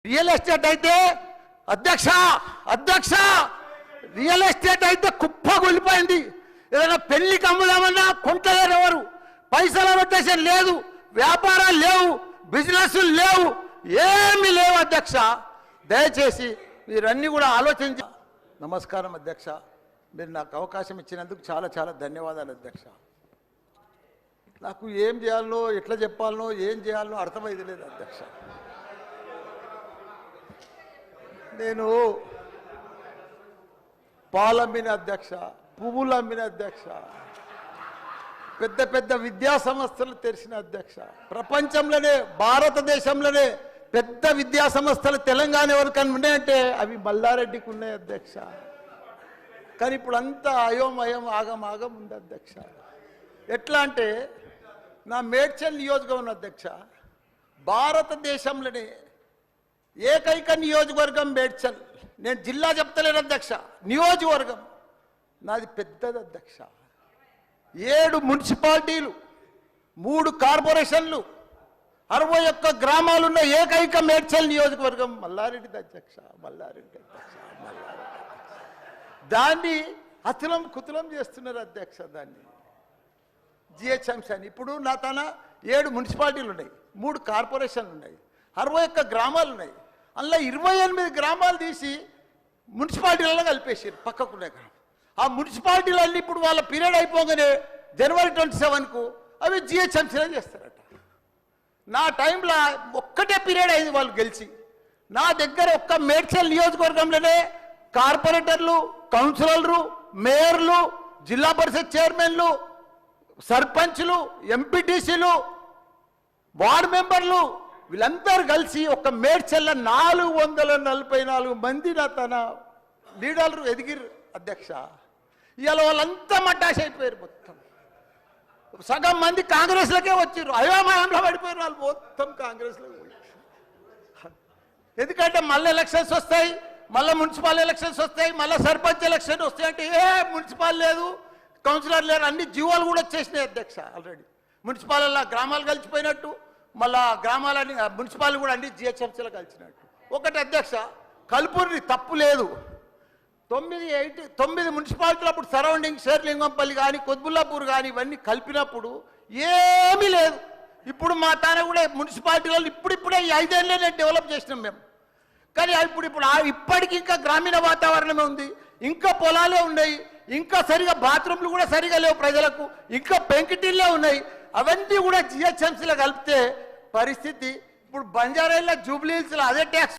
Real estate అయితే అధ్యక్ష అధ్యక్ష రియల్ ఎస్టేట్ అయితే కుప్పగొలిపోయింది. ఏదైనా పెళ్లికి అమ్ముదామన్నా కొంటలేరు ఎవరు, పైసల రొటేషన్ లేదు, వ్యాపారాలు లేవు, బిజినెస్ లేవు, ఏమీ లేవు అధ్యక్ష. దయచేసి మీరన్నీ కూడా ఆలోచించి. నమస్కారం అధ్యక్ష, మీరు నాకు అవకాశం ఇచ్చినందుకు చాలా చాలా ధన్యవాదాలు అధ్యక్ష. నాకు ఏం చేయాలనో ఎట్లా చెప్పాలనో ఏం చేయాలనో అర్థమైంది లేదు అధ్యక్ష. నేను పాలమ్మిన అధ్యక్ష, పువ్వులు అమ్మిన అధ్యక్ష, పెద్ద పెద్ద విద్యా సంస్థలు తెరిచిన అధ్యక్ష. ప్రపంచంలోనే భారతదేశంలోనే పెద్ద విద్యా సంస్థలు తెలంగాణ ఎవరికైనా ఉన్నాయంటే అవి మల్లారెడ్డికి ఉన్నాయి అధ్యక్ష. కానీ ఇప్పుడు అంతా అయోమయం ఆగం ఉంది అధ్యక్ష. ఎట్లా అంటే నా మేడ్చల్ నియోజకవర్గం అధ్యక్ష, భారతదేశంలోనే ఏకైక నియోజకవర్గం మేడ్చల్. నేను జిల్లా చెప్తలేను అధ్యక్ష, నియోజకవర్గం నాది పెద్దది అధ్యక్ష. 7 మున్సిపాలిటీలు, 3 కార్పొరేషన్లు, 61 గ్రామాలున్న ఏకైక మేడ్చల్ నియోజకవర్గం మల్లారెడ్డి అధ్యక్ష. మల్లారెడ్డి అధ్యక్ష, దాన్ని అతులం కుతులం చేస్తున్నారు అధ్యక్ష. దాన్ని జిహెచ్ఎంసీ అని. ఇప్పుడు నా తన 7 మున్సిపాలిటీలు ఉన్నాయి, 3 కార్పొరేషన్లు ఉన్నాయి, 61 గ్రామాలు ఉన్నాయి. అందులో 28 గ్రామాలు తీసి మున్సిపాలిటీలలో కలిపేసారు పక్కకునే గ్రామం. ఆ మున్సిపాలిటీలన్నీ ఇప్పుడు వాళ్ళ పీరియడ్ అయిపోగానే జనవరి 27కు అవి జిహెచ్ఎంసీలో చేస్తారట. నా టైంలో ఒక్కటే పీరియడ్ అయింది వాళ్ళు గెలిచి. నా దగ్గర ఒక్క మేడ్చల్ నియోజకవర్గంలోనే కార్పొరేటర్లు, కౌన్సిలర్లు, మేయర్లు, జిల్లా పరిషత్ చైర్మన్లు, సర్పంచ్లు, ఎంపీటీసీలు, వార్డు మెంబర్లు వీళ్ళందరూ కలిసి ఒక మేడ్చల్ల 444 మంది నా తన లీడర్లు ఎదిగిరు అధ్యక్ష. ఇవాళ వాళ్ళంతా మడ్డాష్ అయిపోయారు. మొత్తం సగం మంది కాంగ్రెస్లకే వచ్చారు, అయోమయంలో పడిపోయారు వాళ్ళు మొత్తం కాంగ్రెస్లో. ఎందుకంటే మళ్ళీ ఎలక్షన్స్ వస్తాయి, మళ్ళీ మున్సిపల్ ఎలక్షన్స్ వస్తాయి, మళ్ళీ సర్పంచ్ ఎలక్షన్ వస్తాయి అంటే ఏ మున్సిపల్ లేదు, కౌన్సిలర్ లేరు, అన్ని జీవోలు కూడా వచ్చేసినాయి అధ్యక్ష. ఆల్రెడీ మున్సిపాలలో గ్రామాలు కలిసిపోయినట్టు, మళ్ళా గ్రామాలని మున్సిపాల్ కూడా అన్ని జిహెచ్ఎంసీలో కలిసినట్టు. ఒకటి అధ్యక్ష, కల్పూర్ని తప్పు లేదు, 9 మున్సిపాలిటీలు అప్పుడు సరౌండింగ్ షేర్లింగంపల్లి కానీ కొద్బుల్లాపూర్ కానీ ఇవన్నీ కలిపినప్పుడు ఏమీ లేదు. ఇప్పుడు మా తాన కూడా మున్సిపాలిటీలలో ఇప్పుడిప్పుడే ఈ 5 ఏళ్ళనే డెవలప్ చేసినాం మేము. కానీ ఇప్పుడు ఇప్పటికీ ఇంకా గ్రామీణ వాతావరణమే ఉంది, ఇంకా పొలాలే ఉన్నాయి, ఇంకా సరిగా బాత్రూమ్లు కూడా సరిగా లేవు ప్రజలకు, ఇంకా పెంకిటిల్లే ఉన్నాయి. అవన్నీ కూడా జిహెచ్ఎంసీలో కలిపితే పరిస్థితి ఇప్పుడు బంజారాయిల్లో జూబ్లీ హిల్స్లో అదే ట్యాక్స్